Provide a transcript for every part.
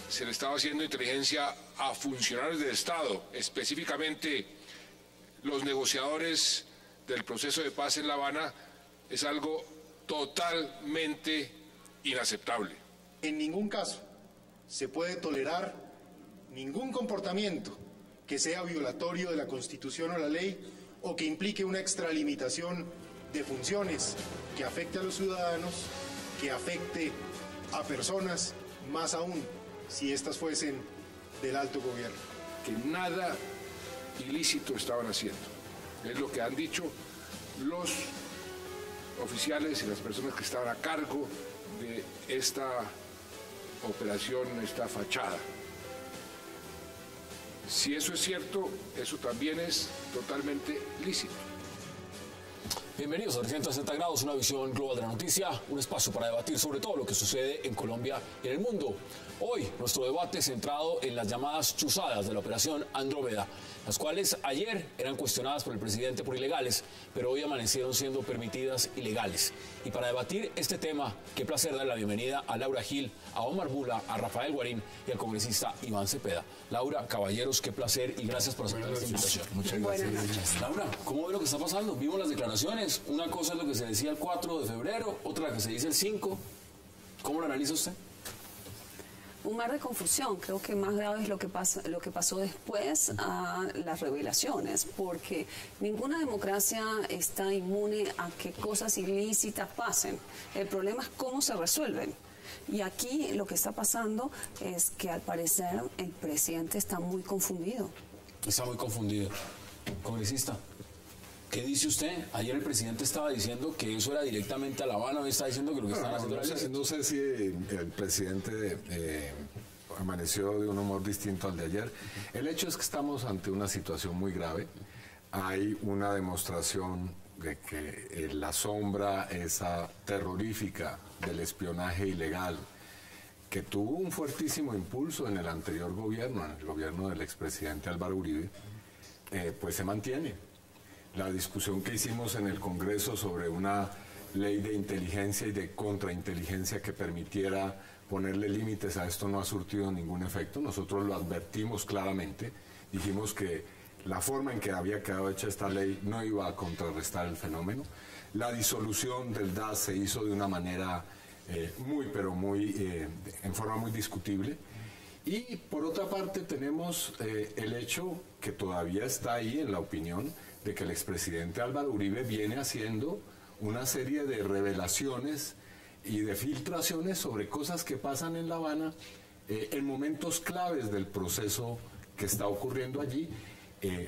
Se le estaba haciendo inteligencia a funcionarios del Estado, específicamente los negociadores del proceso de paz en La Habana, es algo totalmente inaceptable. En ningún caso se puede tolerar ningún comportamiento que sea violatorio de la Constitución o la ley o que implique una extralimitación de funciones que afecte a los ciudadanos, que afecte a personas, más aún si estas fuesen del alto gobierno. Que nada ilícito estaban haciendo. Es lo que han dicho los oficiales y las personas que estaban a cargo de esta operación, esta fachada. Si eso es cierto, eso también es totalmente lícito. Bienvenidos a 360 grados, una visión global de la noticia, un espacio para debatir sobre todo lo que sucede en Colombia y en el mundo. Hoy, nuestro debate centrado en las llamadas chuzadas de la operación Andrómeda, las cuales ayer eran cuestionadas por el presidente por ilegales, pero hoy amanecieron siendo permitidas ilegales. Y para debatir este tema, qué placer dar la bienvenida a Laura Gil, a Omar Bula, a Rafael Guarín y al congresista Iván Cepeda. Laura, caballeros, qué placer y gracias por aceptar esta invitación. Muchas gracias. Laura, ¿cómo ve lo que está pasando? Vimos las declaraciones. Una cosa es lo que se decía el 4 de febrero, otra la que se dice el 5. ¿Cómo lo analiza usted? Un mar de confusión. Creo que más grave es lo que pasó después a las revelaciones, porque ninguna democracia está inmune a que cosas ilícitas pasen. El problema es cómo se resuelven. Y aquí lo que está pasando es que al parecer el presidente está muy confundido. Está muy confundido. Congresista, ¿qué dice usted? Ayer el presidente estaba diciendo que eso era directamente a La Habana, hoy está diciendo que lo que están haciendo era ilícito. No sé si el presidente amaneció de un humor distinto al de ayer. El hecho es que estamos ante una situación muy grave. Hay una demostración de que la sombra esa terrorífica del espionaje ilegal, que tuvo un fuertísimo impulso en el anterior gobierno, en el gobierno del expresidente Álvaro Uribe, pues se mantiene. La discusión que hicimos en el Congreso sobre una ley de inteligencia y de contrainteligencia que permitiera ponerle límites a esto no ha surtido ningún efecto. Nosotros lo advertimos claramente, dijimos que la forma en que había quedado hecha esta ley no iba a contrarrestar el fenómeno. La disolución del DAS se hizo de una manera en forma muy discutible. Y por otra parte tenemos el hecho que todavía está ahí en la opinión de que el expresidente Álvaro Uribe viene haciendo una serie de revelaciones y de filtraciones sobre cosas que pasan en La Habana en momentos claves del proceso que está ocurriendo allí.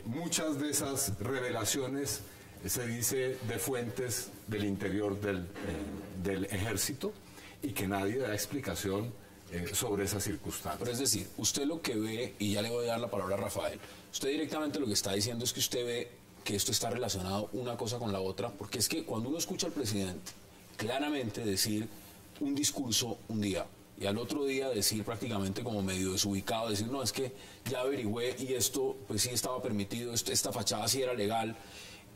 Muchas de esas revelaciones se dice de fuentes del interior del ejército y que nadie da explicación sobre esas circunstancias. Pero es decir, usted lo que ve, y ya le voy a dar la palabra a Rafael, usted directamente lo que está diciendo es que usted ve que esto está relacionado una cosa con la otra, porque es que cuando uno escucha al presidente claramente decir un discurso un día y al otro día decir prácticamente como medio desubicado, decir no, es que ya averigüé y esto pues sí estaba permitido, esta fachada sí era legal,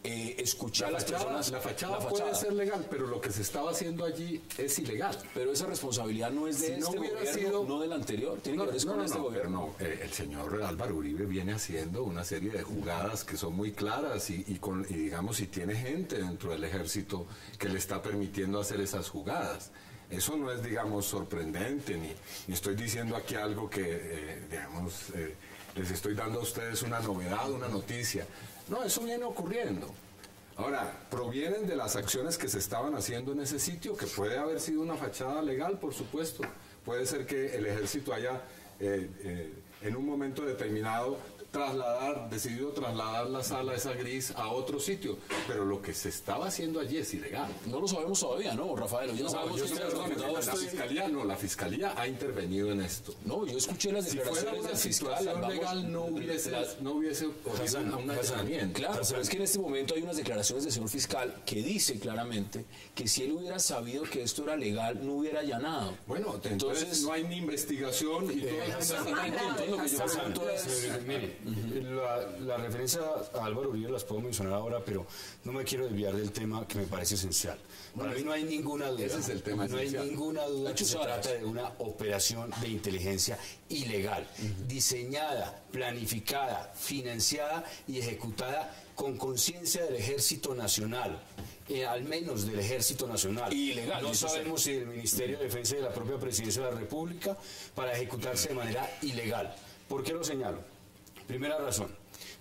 escuchar a las personas... La fachada puede ser legal, pero lo que se estaba haciendo allí es ilegal. Pero esa responsabilidad no es de este gobierno, no del anterior, tiene que ver con este gobierno. El señor Álvaro Uribe viene haciendo una serie de jugadas que son muy claras y digamos, si tiene gente dentro del ejército que le está permitiendo hacer esas jugadas. Eso no es, digamos, sorprendente, ni estoy diciendo aquí algo que, les estoy dando a ustedes una novedad, una noticia. No, eso viene ocurriendo. Ahora, provienen de las acciones que se estaban haciendo en ese sitio, que puede haber sido una fachada legal, por supuesto. Puede ser que el ejército haya, en un momento determinado, decidido trasladar la sala esa gris a otro sitio, pero lo que se estaba haciendo allí es ilegal. No lo sabemos todavía, ¿no, Rafael? Ya sabemos la fiscalía ha intervenido en esto. No, yo escuché las declaraciones del fiscal. Legal no hubiese ocurrido un allanamiento. Claro, pero es que en este momento hay unas declaraciones del señor fiscal que dice claramente que si él hubiera sabido que esto era legal, no hubiera allanado. Bueno, entonces no hay ni investigación y todo eso. Entonces lo que yo pregunto es... Mire, la referencia a Álvaro Uribe las puedo mencionar ahora, pero no me quiero desviar del tema que me parece esencial. Para mí no hay ninguna duda. Ese es el tema esencial. Hay ninguna duda que se trata de una operación de inteligencia ilegal, diseñada, planificada, financiada y ejecutada con conciencia del Ejército Nacional. Al menos del Ejército Nacional. Ilegal. No sabemos si del Ministerio de Defensa y de la propia Presidencia de la República para ejecutarse de manera ilegal. ¿Por qué lo señalo? Primera razón,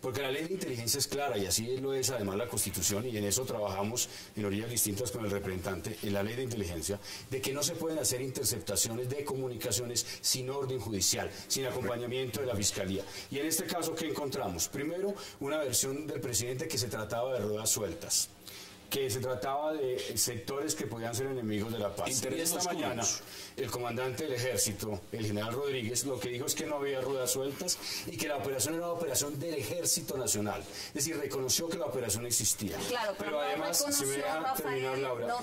porque la ley de inteligencia es clara y así lo es además la Constitución, y en eso trabajamos en orillas distintas con el representante en la ley de inteligencia, de que no se pueden hacer interceptaciones de comunicaciones sin orden judicial, sin acompañamiento de la Fiscalía. Y en este caso, ¿qué encontramos? Primero, una versión del presidente que se trataba de ruedas sueltas, que se trataba de sectores que podían ser enemigos de la paz. Y esta mañana, el comandante del Ejército, el general Rodríguez, lo que dijo es que no había ruedas sueltas y que la operación era una operación del Ejército Nacional. Es decir, reconoció que la operación existía. Claro, pero además, si me deja terminar, Laura,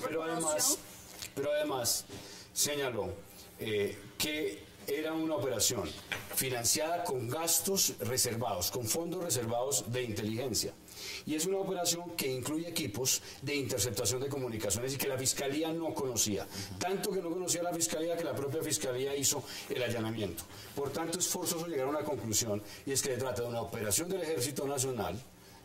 pero además señaló que era una operación financiada con gastos reservados, con fondos reservados de inteligencia. Y es una operación que incluye equipos de interceptación de comunicaciones y que la Fiscalía no conocía. Tanto que no conocía la Fiscalía que la propia Fiscalía hizo el allanamiento. Por tanto, es forzoso llegar a una conclusión, y es que se trata de una operación del Ejército Nacional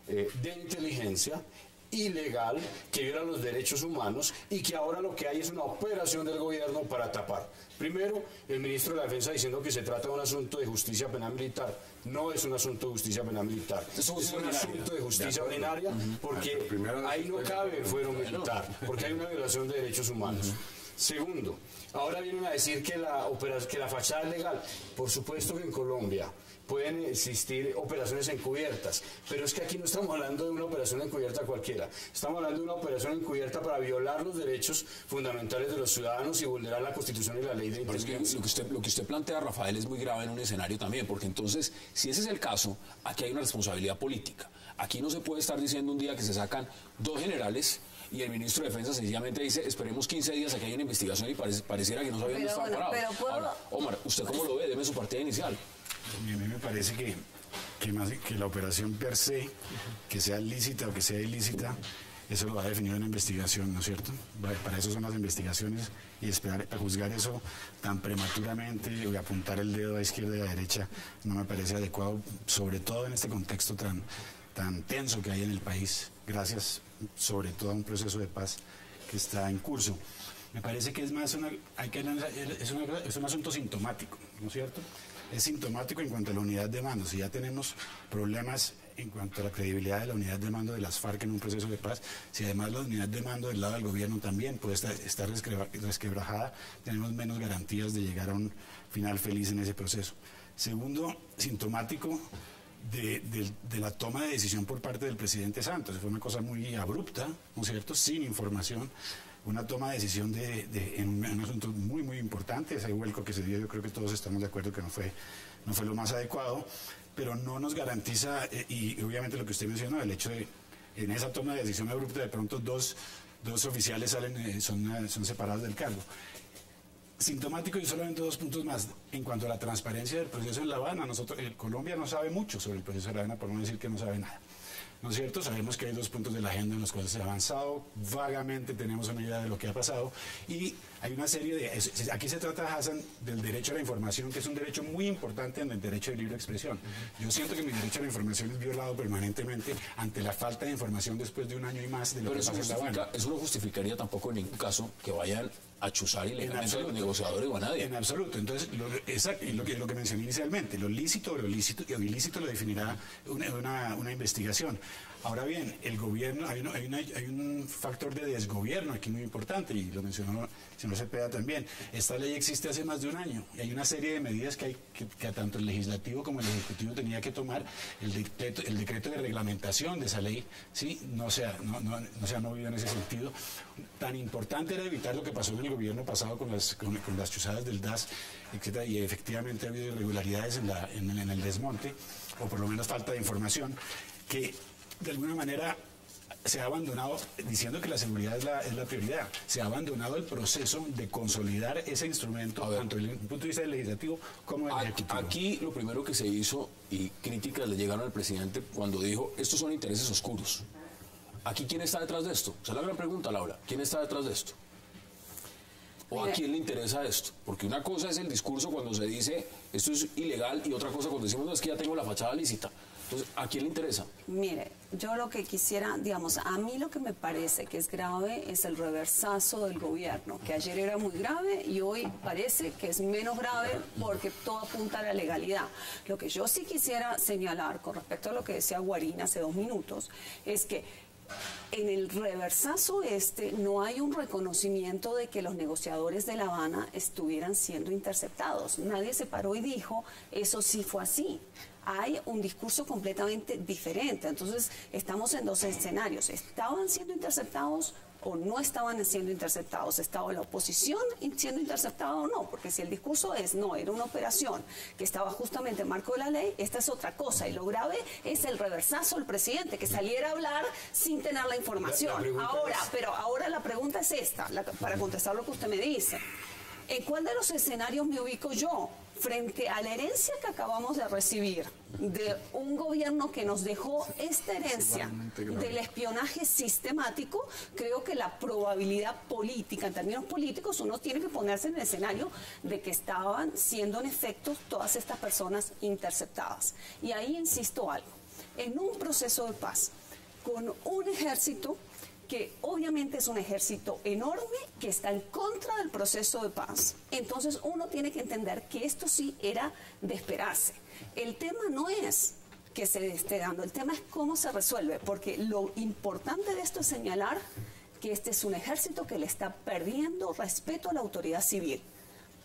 de inteligencia ilegal, que viola los derechos humanos y que ahora lo que hay es una operación del gobierno para tapar. Primero, el ministro de la Defensa diciendo que se trata de un asunto de justicia penal militar. No es un asunto de justicia penal militar, es un asunto de justicia ordinaria, porque ahí no cabe el fuero militar, porque hay una violación de derechos humanos. Segundo, ahora vienen a decir que la fachada es legal. Por supuesto que en Colombia pueden existir operaciones encubiertas, pero es que aquí no estamos hablando de una operación encubierta cualquiera, estamos hablando de una operación encubierta para violar los derechos fundamentales de los ciudadanos y vulnerar la Constitución y la ley de inteligencia. Es que lo que usted plantea, Rafael, es muy grave en un escenario también, porque entonces, si ese es el caso, aquí hay una responsabilidad política. Aquí no se puede estar diciendo un día que se sacan 2 generales y el ministro de Defensa sencillamente dice, esperemos 15 días a que haya una investigación, y pareciera que no sabían dónde estaban parados. Ahora, Omar, ¿usted cómo lo ve? Deme su partida inicial. A mí me parece que la operación per se, que sea lícita o que sea ilícita, eso lo va a definir una investigación, ¿no es cierto? Para eso son las investigaciones, y esperar a juzgar eso tan prematuramente o apuntar el dedo a izquierda y a derecha no me parece adecuado, sobre todo en este contexto tan tenso que hay en el país, gracias sobre todo a un proceso de paz que está en curso. Me parece que es más es un asunto sintomático, ¿no es cierto? Es sintomático en cuanto a la unidad de mando. Si ya tenemos problemas en cuanto a la credibilidad de la unidad de mando de las FARC en un proceso de paz, si además la unidad de mando del lado del gobierno también puede estar resquebrajada, tenemos menos garantías de llegar a un final feliz en ese proceso. Segundo, sintomático de la toma de decisión por parte del presidente Santos. Fue una cosa muy abrupta, ¿no es cierto?, sin información. Una toma de decisión en un asunto muy, muy importante. Ese vuelco que se dio, yo creo que todos estamos de acuerdo que no fue lo más adecuado, pero no nos garantiza, y obviamente lo que usted mencionó, el hecho de, en esa toma de decisión abrupta, de pronto dos oficiales son separados del cargo. Sintomático, y solamente 2 puntos más. En cuanto a la transparencia del proceso en La Habana, Colombia no sabe mucho sobre el proceso de La Habana, por no decir que no sabe nada. ¿No es cierto? Sabemos que hay 2 puntos de la agenda en los cuales se ha avanzado, vagamente tenemos una idea de lo que ha pasado, y hay una serie de... Aquí se trata, Hassan, del derecho a la información, que es un derecho muy importante en el derecho de libre expresión. Yo siento que mi derecho a la información es violado permanentemente ante la falta de información después de 1 año y más de lo que pasa en La Habana. Eso no justificaría tampoco en ningún caso que vayan a chuzar ilegalmente a los negociadores o a nadie. En absoluto. Entonces, lo que mencioné inicialmente, lo lícito o lo ilícito lo definirá una investigación. Ahora bien, el gobierno, hay un factor de desgobierno aquí muy importante, y lo mencionó el señor Cepeda también. Esta ley existe hace más de un año, y hay una serie de medidas que tanto el legislativo como el ejecutivo tenía que tomar. El decreto de reglamentación de esa ley, ¿sí? no se ha movido en ese sentido. Tan importante era evitar lo que pasó en el gobierno pasado con las chuzadas del DAS, etcétera, y efectivamente ha habido irregularidades en el desmonte, o por lo menos falta de información, que de alguna manera se ha abandonado, diciendo que la seguridad es la prioridad. Se ha abandonado el proceso de consolidar ese instrumento, tanto desde el punto de vista del legislativo como del ejecutivo. Aquí lo primero que se hizo, y críticas le llegaron al presidente cuando dijo, estos son intereses oscuros. ¿Aquí quién está detrás de esto? Esa es la gran pregunta, Laura. ¿Quién está detrás de esto? ¿O a quién le interesa esto? Porque una cosa es el discurso cuando se dice, esto es ilegal, y otra cosa cuando decimos, no, es que ya tengo la fachada lícita. Entonces, ¿a quién le interesa? Mire, yo lo que quisiera, digamos, a mí lo que me parece que es grave es el reversazo del gobierno, que ayer era muy grave y hoy parece que es menos grave porque todo apunta a la legalidad. Lo que yo sí quisiera señalar con respecto a lo que decía Guarín hace 2 minutos, es que en el reversazo no hay un reconocimiento de que los negociadores de La Habana estuvieran siendo interceptados. Nadie se paró y dijo, eso sí fue así. Hay un discurso completamente diferente. Entonces, estamos en 2 escenarios. ¿Estaban siendo interceptados o no estaban siendo interceptados? ¿Estaba la oposición siendo interceptada o no? Porque si el discurso es no, era una operación que estaba justamente en marco de la ley, esta es otra cosa. Y lo grave es el reversazo del presidente, que saliera a hablar sin tener la información. Ahora la pregunta es esta, para contestar lo que usted me dice. ¿En cuál de los escenarios me ubico yo? Frente a la herencia que acabamos de recibir de un gobierno que nos dejó esta herencia del espionaje sistemático, creo que la probabilidad política, en términos políticos, uno tiene que ponerse en el escenario de que estaban siendo en efecto todas estas personas interceptadas. Y ahí insisto algo, en un proceso de paz, con un ejército que obviamente es un ejército enorme que está en contra del proceso de paz. Entonces uno tiene que entender que esto sí era de esperarse. El tema no es que se esté dando, el tema es cómo se resuelve, porque lo importante de esto es señalar que este es un ejército que le está perdiendo respeto a la autoridad civil.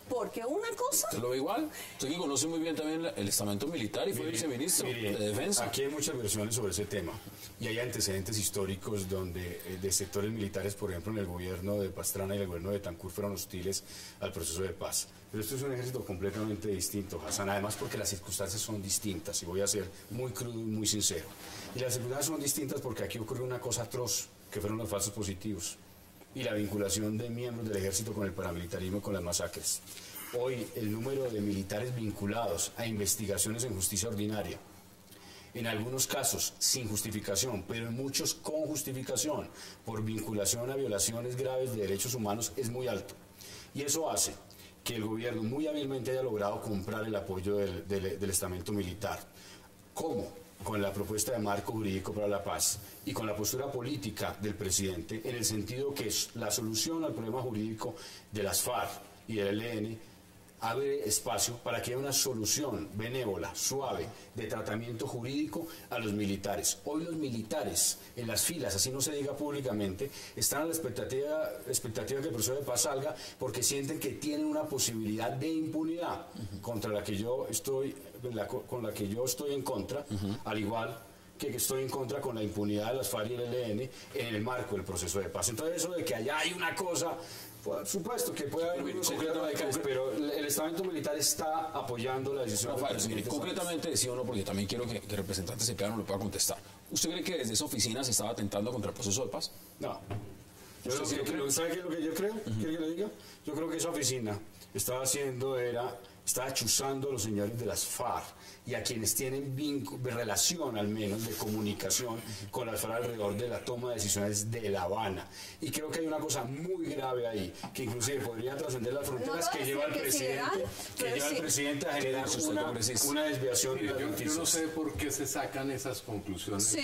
Porque una cosa... ¿Usted lo ve igual? Usted que conoce muy bien también el estamento militar y fue viceministro de Defensa. Aquí hay muchas versiones sobre ese tema y hay antecedentes históricos donde de sectores militares, por ejemplo, en el gobierno de Pastrana y el gobierno de Tancur fueron hostiles al proceso de paz. Pero esto es un ejército completamente distinto, Hassan, además porque las circunstancias son distintas, y voy a ser muy crudo y muy sincero. Y las circunstancias son distintas porque aquí ocurrió una cosa atroz, que fueron los falsos positivos y la vinculación de miembros del ejército con el paramilitarismo y con las masacres. Hoy el número de militares vinculados a investigaciones en justicia ordinaria, en algunos casos sin justificación, pero en muchos con justificación, por vinculación a violaciones graves de derechos humanos, es muy alto. Y eso hace que el gobierno muy hábilmente haya logrado comprar el apoyo del estamento militar. ¿Cómo? Con la propuesta de marco jurídico para la paz y con la postura política del presidente, en el sentido que la solución al problema jurídico de las FARC y del ELN abre espacio para que haya una solución benévola, suave, de tratamiento jurídico a los militares. Hoy los militares en las filas, así no se diga públicamente, están a la expectativa que el proceso de paz salga porque sienten que tienen una posibilidad de impunidad contra la que yo estoy, con la que yo estoy en contra, al igual que estoy en contra con la impunidad de las FARC y el ELN en el marco del proceso de paz. Entonces eso de que allá hay una cosa... Por supuesto que puede haber unos radicales, pero el estamento militar está apoyando la decisión del presidente. Concretamente, sí o no, porque también quiero que el representante Cepeda no lo pueda contestar. ¿Usted cree que desde esa oficina se estaba atentando contra el proceso de paz? No. ¿Sabe qué es lo que yo creo? ¿Quiere que le diga? Yo creo que esa oficina estaba chuzando a los señores de las FARC y a quienes tienen relación, al menos, de comunicación con las FARC alrededor de la toma de decisiones de La Habana. Y creo que hay una cosa muy grave ahí, que inclusive podría trascender las fronteras, que lleva al presidente a generar una desviación de las noticias. Yo no sé por qué se sacan esas conclusiones. Sí,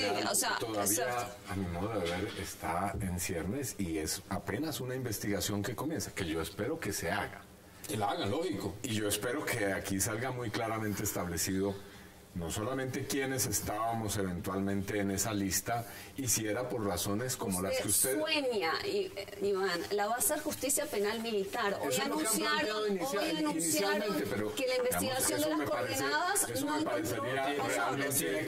todavía, a mi modo de ver, está en ciernes y es apenas una investigación que comienza, que yo espero que se haga. Que la hagan, lógico. Y yo espero que aquí salga muy claramente establecido no solamente quiénes estábamos eventualmente en esa lista y si era por razones como las que usted sueña, Iván, la va a hacer justicia penal militar. Hoy anunciaron que la investigación de las coordenadas no encontró realmente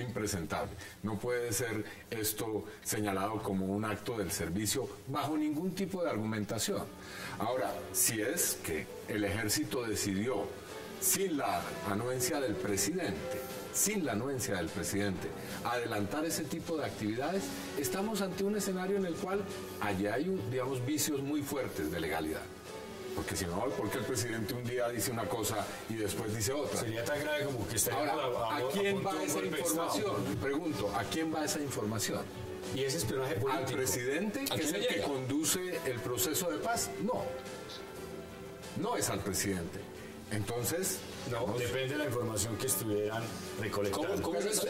impresentable. No puede ser esto señalado como un acto del servicio bajo ningún tipo de argumentación. Ahora, si es que el ejército decidió sin la anuencia del presidente, adelantar ese tipo de actividades, estamos ante un escenario en el cual allá hay, digamos, vicios muy fuertes de legalidad. Porque si no, porque el presidente un día dice una cosa y después dice otra. Sería tan grave como que estaría ¿a quién va esa información? Pregunto, ¿a quién va esa información? ¿Y ese espionaje político? ¿Al presidente, que es el que conduce el proceso de paz? No es al presidente. Entonces, depende de la información que estuvieran recolectando. ¿Cómo es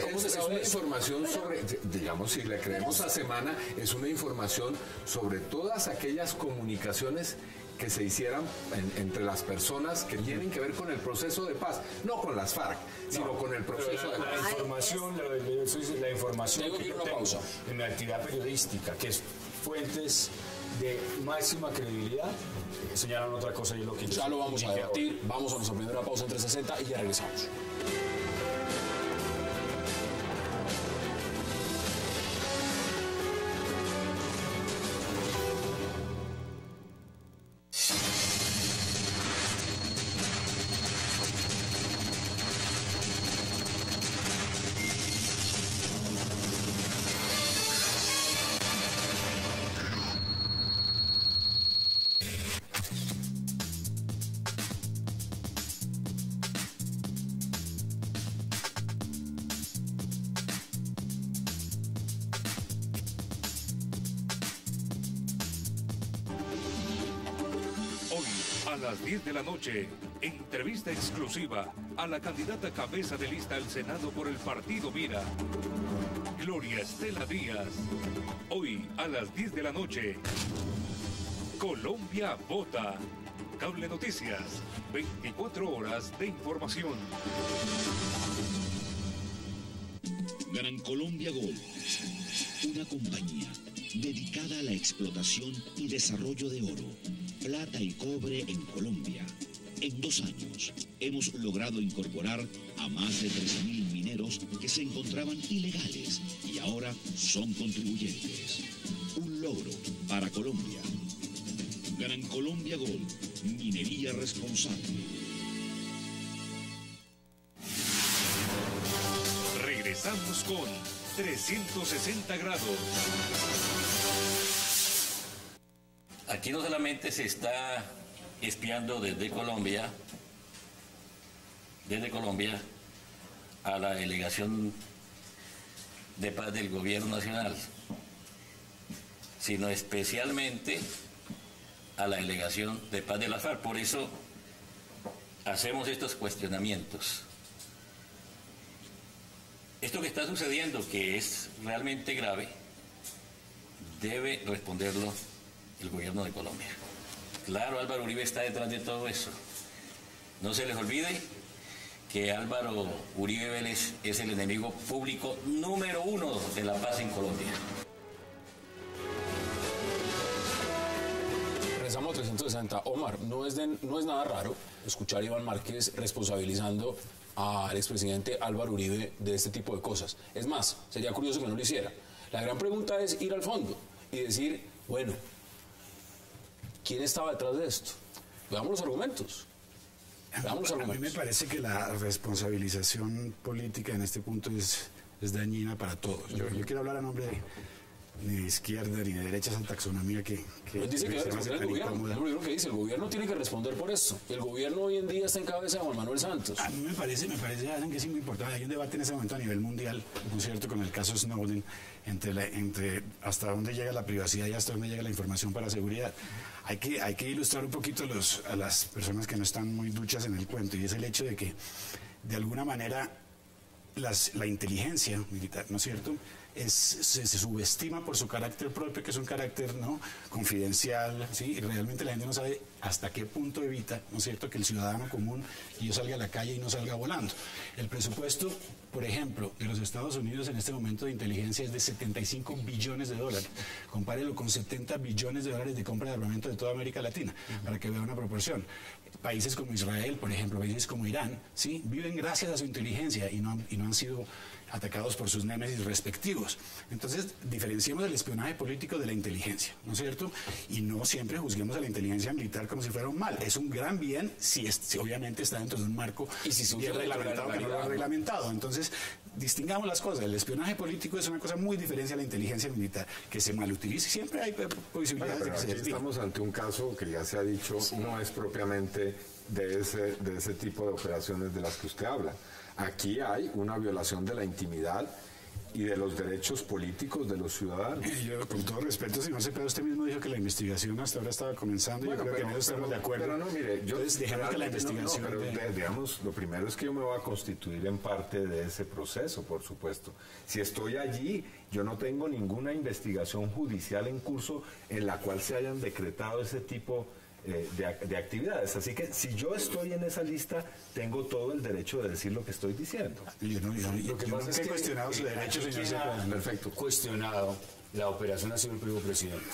una información sobre, digamos, si le creemos a Semana, es una información sobre todas aquellas comunicaciones que se hicieran entre las personas que tienen que ver con el proceso de paz, no con las FARC, sino con el proceso de paz. La información que yo tengo en mi actividad periodística, que es fuentes de máxima credibilidad, señalan otra cosa y es lo que ya lo vamos a debatir. Vamos a nuestra primera pausa en 360 y ya regresamos. A las 10 de la noche, entrevista exclusiva a la candidata cabeza de lista al Senado por el partido Mira, Gloria Estela Díaz. Hoy a las 10 de la noche, Colombia vota. Cable Noticias, 24 horas de información. Gran Colombia Gold, una compañía dedicada a la explotación y desarrollo de oro, plata y cobre en Colombia. En 2 años hemos logrado incorporar a más de 13.000 mineros que se encontraban ilegales y ahora son contribuyentes. Un logro para Colombia. Gran Colombia Gold, minería responsable. Regresamos con 360 grados. Aquí no solamente se está espiando desde Colombia a la delegación de paz del gobierno nacional, sino especialmente a la delegación de paz de la FARC. Por eso hacemos estos cuestionamientos. Esto que está sucediendo, que es realmente grave, debe responderlo el gobierno de Colombia. Claro, Álvaro Uribe está detrás de todo eso. No se les olvide que Álvaro Uribe Vélez es el enemigo público número 1 de la paz en Colombia. Regresamos a 360. Omar, no es nada raro escuchar a Iván Márquez responsabilizando al expresidente Álvaro Uribe de este tipo de cosas. Es más, sería curioso que no lo hiciera. La gran pregunta es ir al fondo y decir, bueno, ¿quién estaba detrás de esto? Veamos los argumentos. A mí me parece que la responsabilización política en este punto es dañina para todos. Yo quiero hablar a nombre ni de izquierda ni de derecha, esa taxonomía que dice que debe responder el gobierno. ¿Qué dice? El gobierno tiene que responder por esto. El gobierno hoy en día está en cabeza de Juan Manuel Santos. A mí me parece Alan, que es muy importante. Hay un debate en ese momento a nivel mundial, ¿no es cierto?, con el caso Snowden, entre hasta dónde llega la privacidad y hasta dónde llega la información para seguridad. Hay que ilustrar un poquito a las personas que no están muy duchas en el cuento, y es el hecho de que, de alguna manera, la inteligencia militar, ¿no es cierto?, se subestima por su carácter propio, que es un carácter, ¿no?, confidencial, ¿sí? Y realmente la gente no sabe hasta qué punto evita, ¿no es cierto?, que el ciudadano común y yo salga a la calle y no salga volando. El presupuesto, por ejemplo, de los Estados Unidos en este momento de inteligencia es de 75 billones de dólares. Compárelo con 70 billones de dólares de compra de armamento de toda América Latina, para que vea una proporción. Países como Israel, por ejemplo, países como Irán, ¿sí?, viven gracias a su inteligencia y no han sido atacados por sus némesis respectivos. Entonces, diferenciemos el espionaje político de la inteligencia, ¿no es cierto? Y no siempre juzguemos a la inteligencia militar como si fuera un mal. Es un gran bien si obviamente está dentro de un marco bien reglamentado, que no lo ha reglamentado. Entonces, distingamos las cosas. El espionaje político es una cosa muy diferente a la inteligencia militar, que se malutilice. Siempre hay posibilidades de que se desvíe. Estamos ante un caso que ya se ha dicho, no es propiamente de ese tipo de operaciones de las que usted habla. Aquí hay una violación de la intimidad y de los derechos políticos de los ciudadanos. Yo, con todo respeto, señor Cepeda, usted mismo dijo que la investigación hasta ahora estaba comenzando. Bueno, yo creo que en eso estamos de acuerdo. Pero no, mire, entonces dejemos que la investigación... digamos, lo primero es que yo me voy a constituir en parte de ese proceso, por supuesto. Si estoy allí, yo no tengo ninguna investigación judicial en curso en la cual se hayan decretado ese tipo de actividades. Así que si yo estoy en esa lista, tengo todo el derecho de decir lo que estoy diciendo. Lo que pasa es que he cuestionado su derecho, señor Cepeda. Perfecto. Cuestionado la operación ha sido el propio presidente.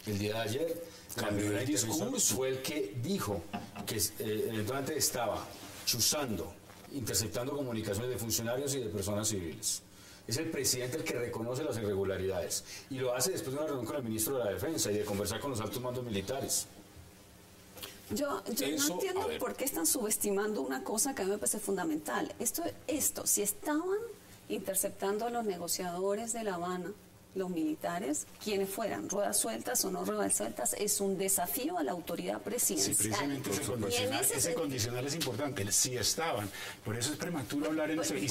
El día de ayer, la primera intervención fue el que dijo que eventualmente estaba chuzando, interceptando comunicaciones de funcionarios y de personas civiles. Es el presidente el que reconoce las irregularidades y lo hace después de una reunión con el ministro de la Defensa y de conversar con los altos mandos militares. Yo no entiendo por qué están subestimando una cosa que a mí me parece fundamental. Si estaban interceptando a los negociadores de La Habana, los militares, quienes fueran, ruedas sueltas o no ruedas sueltas, es un desafío a la autoridad presidencial. Sí, precisamente ese condicional es importante. Si estaban, por eso es prematuro hablar en eso. Y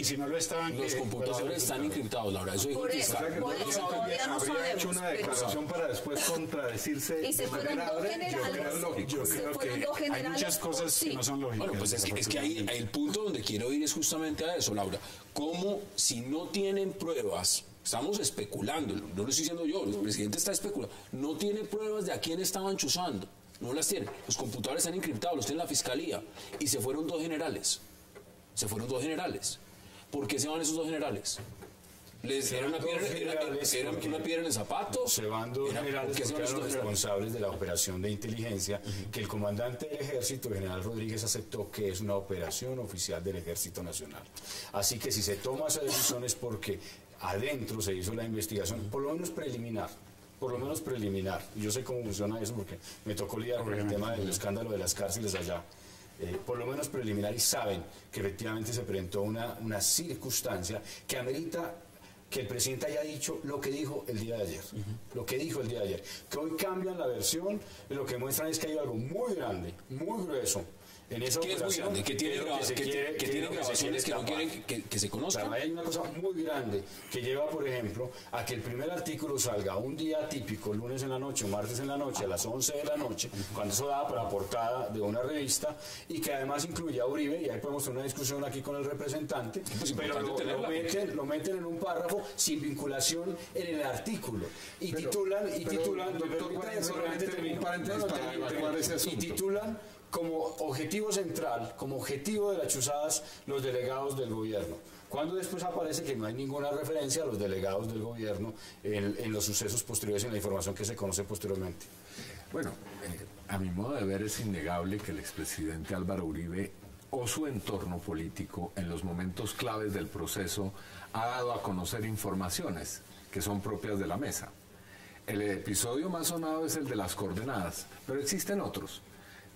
si no lo estaban... Los computadores están encriptados, Laura. Eso dijo que habría hecho una declaración para después contradecirse. Y se fueron dos generales. Yo creo que hay muchas cosas que no son lógicas. Bueno, pues es que ahí el punto donde quiero ir es justamente a eso, Laura. ¿Cómo si no tienen pruebas? Estamos especulando, no lo estoy diciendo yo, el presidente está especulando. No tiene pruebas de a quién estaban chuzando, no las tiene. Los computadores están encriptados, los tiene la fiscalía. Y se fueron dos generales. ¿Por qué se van esos dos generales? ¿Era una piedra en el zapato? Se van dos generales porque eran los responsables de la operación de inteligencia que el comandante del ejército, el general Rodríguez, aceptó que es una operación oficial del Ejército Nacional. Así que si se toma esa decisión es porque adentro se hizo la investigación, por lo menos preliminar. Yo sé cómo funciona eso porque me tocó lidiar con el tema del escándalo de las cárceles allá. Por lo menos preliminar, y saben que efectivamente se presentó una circunstancia que amerita que el presidente haya dicho lo que dijo el día de ayer. Que hoy cambian la versión, lo que muestran es que hay algo muy grande, muy grueso en esa operación. Que tiene grabaciones que no quieren que se conozcan. Hay una cosa muy grande que lleva, por ejemplo, a que el primer artículo salga un día típico, lunes en la noche o martes en la noche, a las 11 de la noche, cuando eso daba para portada de una revista, y que además incluye a Uribe, y ahí podemos tener una discusión aquí con el representante, pero lo meten en un párrafo sin vinculación en el artículo. Y titulan como objetivo central, como objetivo de las chuzadas, los delegados del gobierno. Cuando después aparece que no hay ninguna referencia a los delegados del gobierno en los sucesos posteriores, en la información que se conoce posteriormente. Bueno, a mi modo de ver es innegable que el expresidente Álvaro Uribe o su entorno político en los momentos claves del proceso ha dado a conocer informaciones que son propias de la mesa. El episodio más sonado es el de las coordenadas, pero existen otros.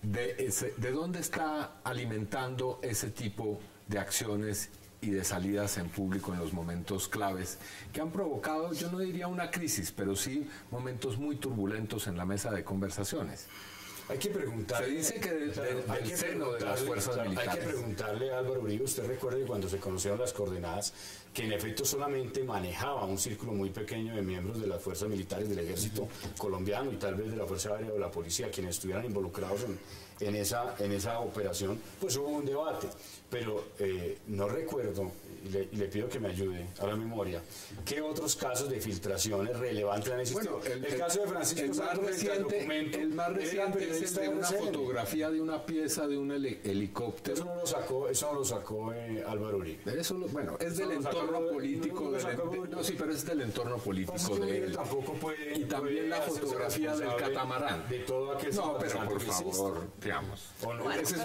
¿De dónde está alimentando ese tipo de acciones y de salidas en público en los momentos claves que han provocado, yo no diría una crisis, pero sí momentos muy turbulentos en la mesa de conversaciones? Hay que preguntarle. Se dice que del seno de las fuerzas militares. Hay que preguntarle a Álvaro Uribe. Usted recuerda que cuando se conocieron las coordenadas, que en efecto solamente manejaba un círculo muy pequeño de miembros de las fuerzas militares del ejército colombiano y tal vez de la Fuerza Aérea o la policía, quienes estuvieran involucrados en esa operación, pues hubo un debate. Pero no recuerdo, y le pido que me ayude a la memoria, ¿qué otros casos de filtraciones relevantes han existido? Bueno, el caso de Francisco Santos, el más reciente es el de una fotografía de una pieza de un helicóptero. Eso no lo sacó Álvaro Uribe. Bueno, es del entorno político. No, sí, pero es del entorno político de él. Tampoco puede, y también la fotografía del catamarán. De todo aquel no, pero por favor, digamos. Bueno, ese es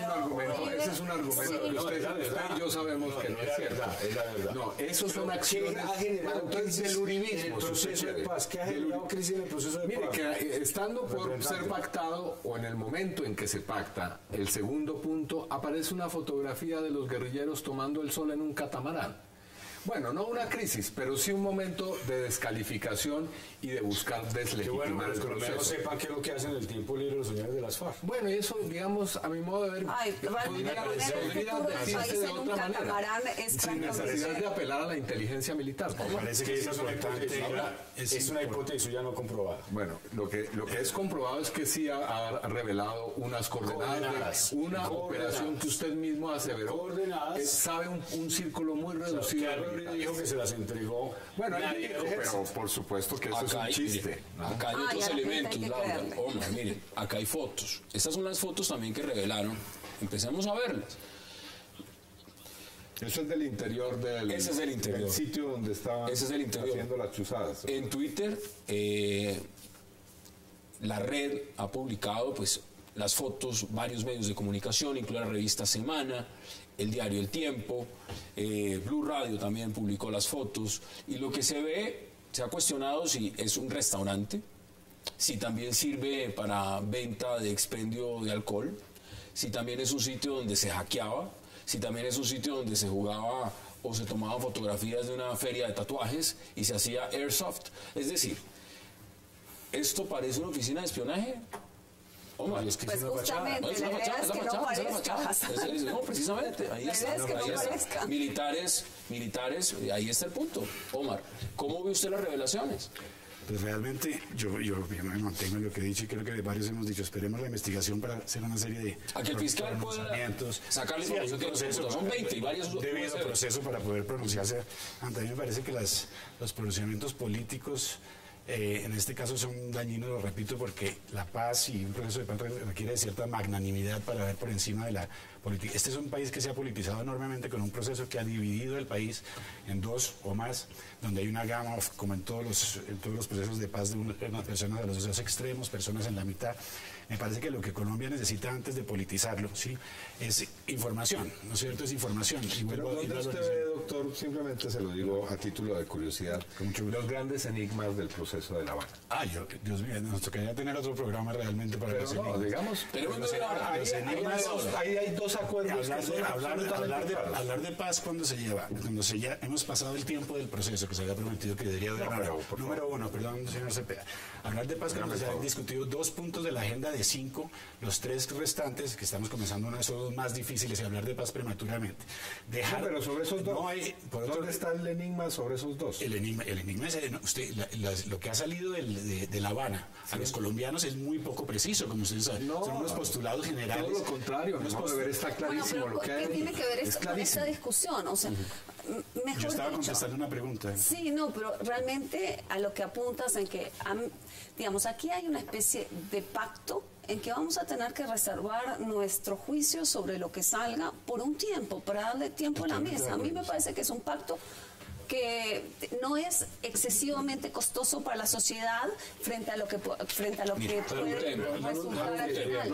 un argumento que usted y yo sabemos que no es cierto. Es la verdad. No, esos son acciones. ¿Qué ha generado entonces del uribismo? El proceso de paz. ¿Qué ha generado crisis en el proceso de paz? Mire, que estando por ser pactado, o en el momento en que se pacta, el segundo punto, aparece una fotografía de los guerrilleros tomando el sol en un catamarán. Bueno, no una crisis, pero sí un momento de descalificación y de buscar deslegitimar el proceso. Que no sepan qué es lo que hacen en el tiempo libre los señores de las FARC. Bueno, y eso, digamos, a mi modo de ver, podría decirse de otra manera, sin necesidad de apelar a la inteligencia militar. Me parece que esa es una hipótesis ya no comprobada. Bueno, lo que es comprobado es que sí ha revelado unas coordenadas de una operación que usted mismo aseveró. Sabe un círculo muy reducido. Dijo que se las entregó. Bueno, pero por supuesto que eso es un chiste. ¿No? Acá hay otros elementos, Laura. Hombre, miren, acá hay fotos. Estas son las fotos también que revelaron. Empecemos a verlas. Eso es del interior del sitio donde estaban haciendo las chuzadas. En Twitter, la red ha publicado pues las fotos, varios medios de comunicación, incluida la revista Semana, el diario El Tiempo, Blue Radio también publicó las fotos, y lo que se ve, se ha cuestionado si es un restaurante, si también sirve para venta de expendio de alcohol, si también es un sitio donde se hackeaba, si también es un sitio donde se jugaba o se tomaban fotografías de una feria de tatuajes y se hacía airsoft. Es decir, ¿esto parece una oficina de espionaje? Oh, es que pues justamente, la idea es que no parezca. No, precisamente, ahí está. Militares, ahí está el punto. Omar, ¿cómo ve usted las revelaciones? Pues realmente yo me mantengo en lo que he dicho y creo que varios hemos dicho, esperemos la investigación para hacer una serie de a que el fiscal pueda sacarle información que proceso, son 20 y varios debido proceso para poder pronunciarse. A mí me parece que los pronunciamientos políticos en este caso son dañinos, lo repito, porque la paz y un proceso de paz requiere de cierta magnanimidad para ver por encima de la política. Este es un país que se ha politizado enormemente con un proceso que ha dividido el país en dos o más, donde hay una gama, como en todos los procesos de paz, de unas personas de los dos extremos, personas en la mitad. Me parece que lo que Colombia necesita antes de politizarlo, ¿sí?, es información, ¿no es cierto? Es información. Pero ¿dónde usted ve, doctor, simplemente se lo digo a título de curiosidad, los grandes enigmas del proceso de La Habana? Dios mío, nos tocaría tener otro programa realmente para los enigmas. Digamos, ahí hay dos acuerdos. Hablar de paz cuando ya hemos pasado el tiempo del proceso que se había prometido que debería durar. Número uno, perdón, señor Cepeda. Hablar de paz cuando se han discutido 2 puntos de la agenda de 5, los 3 restantes, que estamos comenzando uno de esos más difíciles, y hablar de paz prematuramente. Pero sobre esos dos, ¿dónde está el enigma sobre esos dos? El enigma es lo que ha salido de La Habana a los colombianos es muy poco preciso, como ustedes saben. Son unos postulados generales. Todo lo contrario, está clarísimo. Bueno, pero ¿qué tiene que ver esto con esta discusión? O sea, mejor yo estaba contestando una pregunta. Sí, no, pero realmente a lo que apuntas en que, digamos, aquí hay una especie de pacto en que vamos a tener que reservar nuestro juicio sobre lo que salga por un tiempo, para darle tiempo a la mesa. A mí me parece que es un pacto que no es excesivamente costoso para la sociedad frente a lo que puede resultar al final.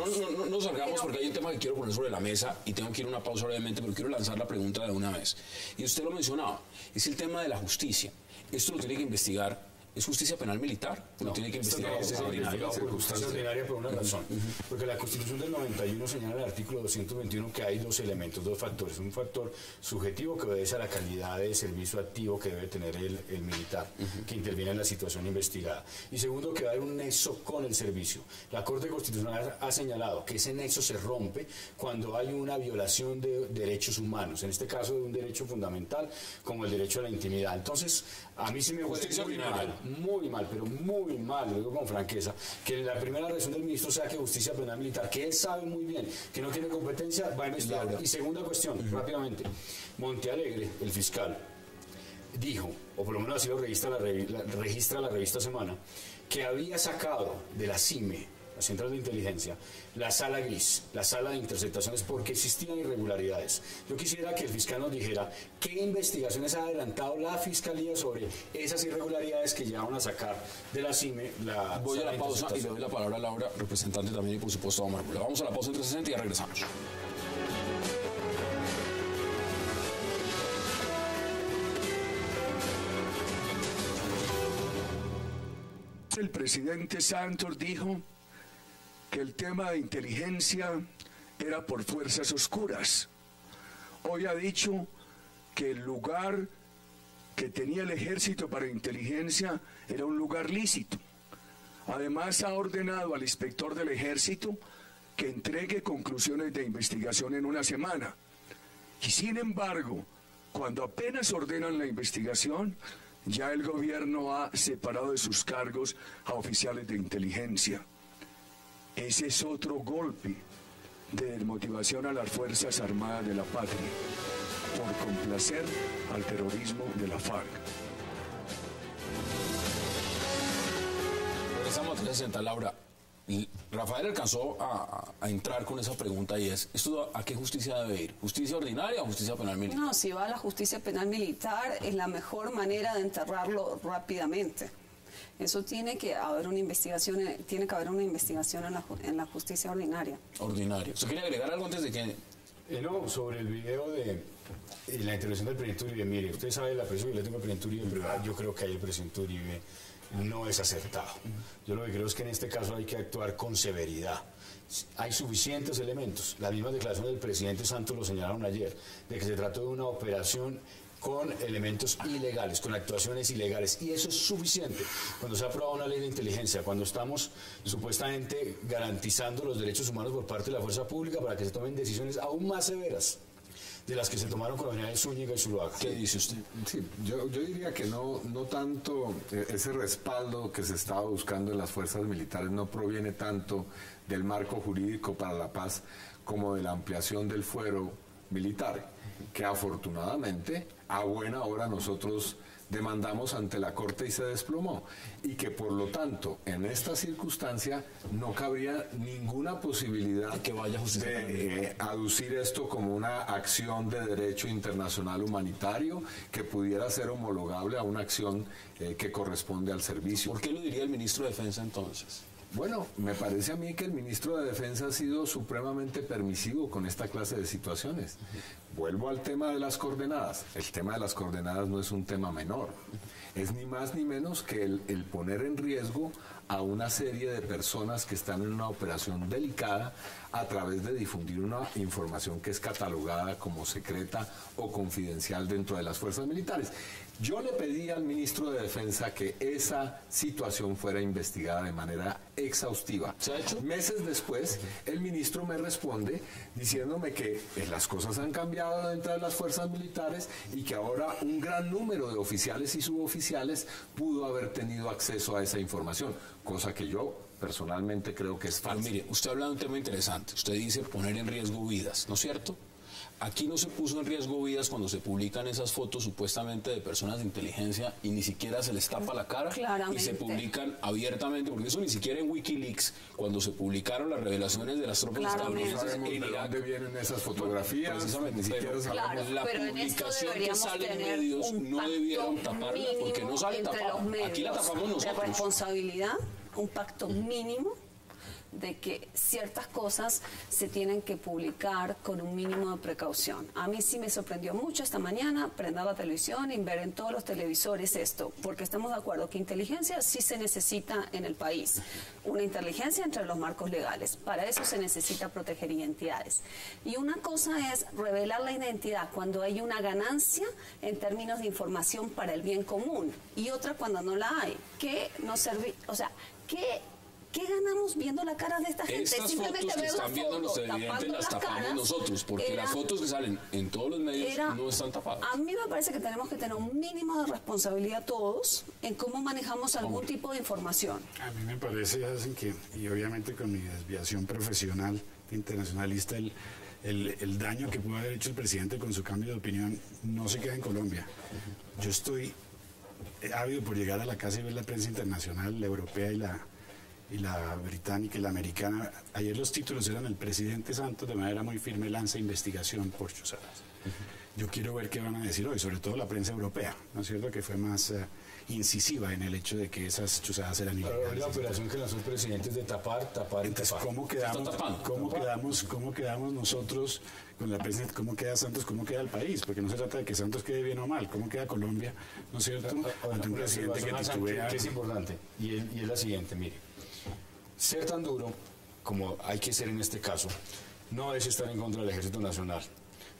No salgamos porque hay un tema que quiero poner sobre la mesa y tengo que ir a una pausa brevemente, pero quiero lanzar la pregunta de una vez. Y usted lo mencionaba, es el tema de la justicia. Esto lo tiene que investigar. ¿Es justicia penal militar? No, tiene que investigar justicia ordinaria. Justicia ordinaria por una razón. Porque la Constitución del 91 señala en el artículo 221 que hay 2 elementos, 2 factores. Un factor subjetivo que obedece a la calidad de servicio activo que debe tener el militar, que interviene en la situación investigada. Y segundo, que va a haber un nexo con el servicio. La Corte Constitucional ha señalado que ese nexo se rompe cuando hay una violación de derechos humanos, en este caso de un derecho fundamental como el derecho a la intimidad. Entonces, a mí sí me gusta muy mal, pero muy mal, lo digo con franqueza, que en la primera versión del ministro sea que justicia penal militar, que él sabe muy bien que no tiene competencia, va a investigar. Y segunda cuestión, rápidamente, Montealegre, el fiscal, dijo, o por lo menos así lo registra la revista Semana, que había sacado de la CIME la central de inteligencia, la sala gris, la sala de interceptaciones, porque existían irregularidades. Yo quisiera que el fiscal nos dijera qué investigaciones ha adelantado la Fiscalía sobre esas irregularidades que llevaron a sacar de la CIME la... Voy a la pausa y le doy la palabra a Laura, representante también y por supuesto a Omar. Vamos a la pausa en 360 y ya regresamos. El presidente Santos dijo que el tema de inteligencia era por fuerzas oscuras. Hoy ha dicho que el lugar que tenía el ejército para inteligencia era un lugar lícito. Además ha ordenado al inspector del ejército que entregue conclusiones de investigación en una semana. Y sin embargo, cuando apenas ordenan la investigación, ya el gobierno ha separado de sus cargos a oficiales de inteligencia. Ese es otro golpe de desmotivación a las Fuerzas Armadas de la patria, por complacer al terrorismo de la FARC. Regresamos a 360, Laura. Y Rafael alcanzó a entrar con esa pregunta y es, ¿esto a qué justicia debe ir? ¿Justicia ordinaria o justicia penal militar? No, si va a la justicia penal militar es la mejor manera de enterrarlo rápidamente. Eso tiene que haber una investigación, en la justicia ordinaria. Ordinaria. ¿Usted quiere agregar algo antes de que...? No, sobre el video de la intervención del presidente Uribe. Mire, usted sabe la presión que le tengo al presidente Uribe, pero yo creo que ahí el presidente Uribe no es acertado. Yo lo que creo es que en este caso hay que actuar con severidad. Hay suficientes elementos. Las mismas declaraciones del presidente Santos lo señalaron ayer, de que se trató de una operación con elementos ilegales, con actuaciones ilegales, y eso es suficiente. Cuando se ha aprobado una ley de inteligencia, cuando estamos supuestamente garantizando los derechos humanos por parte de la fuerza pública para que se tomen decisiones aún más severas de las que se tomaron con los generales Zúñiga y Zuluaga. ¿Qué dice usted? Sí, yo diría que no tanto ese respaldo que se estaba buscando en las fuerzas militares no proviene tanto del marco jurídico para la paz como de la ampliación del fuero militar, que afortunadamente a buena hora nosotros demandamos ante la Corte y se desplomó, y que por lo tanto en esta circunstancia no cabría ninguna posibilidad que vaya de aducir esto como una acción de derecho internacional humanitario que pudiera ser homologable a una acción que corresponde al servicio. ¿Por qué lo diría el ministro de Defensa entonces? Bueno, me parece a mí que el ministro de Defensa ha sido supremamente permisivo con esta clase de situaciones. Vuelvo al tema de las coordenadas. El tema de las coordenadas no es un tema menor. Es ni más ni menos que el poner en riesgo a una serie de personas que están en una operación delicada a través de difundir una información que es catalogada como secreta o confidencial dentro de las fuerzas militares. Yo le pedí al ministro de Defensa que esa situación fuera investigada de manera exhaustiva. ¿Se ha hecho? Meses después, el ministro me responde diciéndome que las cosas han cambiado dentro de las fuerzas militares y que ahora un gran número de oficiales y suboficiales pudo haber tenido acceso a esa información, cosa que yo personalmente creo que es falsa. Pero mire, usted habla de un tema interesante. Usted dice poner en riesgo vidas, ¿no es cierto? Aquí no se puso en riesgo vidas cuando se publican esas fotos supuestamente de personas de inteligencia y ni siquiera se les tapa la cara. Claramente. Y se publican abiertamente, porque eso ni siquiera en Wikileaks, cuando se publicaron las revelaciones de las tropas estadounidenses en Irak. ¿De dónde vienen esas fotografías? Precisamente, ni siquiera claro, la pero en esto publicación que deberíamos sale en tener medios un no debieron pacto taparla, porque no sale entre tapada. los medios Aquí la tapamos de nosotros. responsabilidad, un pacto mínimo de que ciertas cosas se tienen que publicar con un mínimo de precaución. A mí sí me sorprendió mucho esta mañana prender la televisión y ver en todos los televisores esto, porque estamos de acuerdo que inteligencia sí se necesita en el país. Una inteligencia entre los marcos legales. Para eso se necesita proteger identidades. Y una cosa es revelar la identidad cuando hay una ganancia en términos de información para el bien común, y otra cuando no la hay. ¿Qué ganamos viendo la cara de esta gente? Estas Simplemente fotos que están viendo los televidentes las tapamos nosotros, porque las fotos que salen en todos los medios no están tapadas. A mí me parece que tenemos que tener un mínimo de responsabilidad todos en cómo manejamos algún tipo de información. A mí me parece, hacen que, y obviamente con mi desviación profesional internacionalista, el daño que pudo haber hecho el presidente con su cambio de opinión no se queda en Colombia. Yo estoy ávido por llegar a la casa y ver la prensa internacional, la europea y y la británica y la americana. Ayer los títulos eran: el presidente Santos de manera muy firme lanza investigación por chuzadas. Yo quiero ver qué van a decir hoy, sobre todo la prensa europea, ¿no es cierto?, que fue más incisiva en el hecho de que esas chuzadas eran ilegales. La operación que lanzó el presidente es de tapar. Entonces, ¿cómo quedamos nosotros con la prensa? ¿Cómo queda Santos? ¿Cómo queda el país? Porque no se trata de que Santos quede bien o mal. ¿Cómo queda Colombia? ¿No es cierto? Ante un presidente que titubea. Que es importante, y es la siguiente, mire. Ser tan duro como hay que ser en este caso no es estar en contra del Ejército Nacional,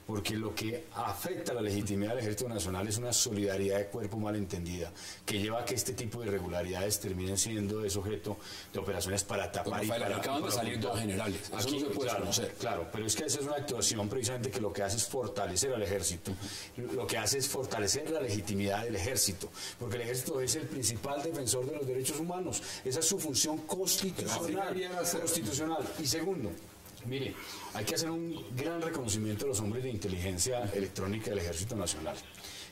porque lo que afecta a la legitimidad del Ejército Nacional es una solidaridad de cuerpo mal entendida, que lleva a que este tipo de irregularidades terminen siendo objeto de operaciones para tapar. Rafael, y para acaban de salir dos generales. Eso aquí, no se puede conocer. Claro, pero es que esa es una actuación precisamente que lo que hace es fortalecer al Ejército. Lo que hace es fortalecer la legitimidad del Ejército, porque el Ejército es el principal defensor de los derechos humanos. Esa es su función constitucional. Y segundo, mire, hay que hacer un gran reconocimiento a los hombres de inteligencia electrónica del Ejército Nacional.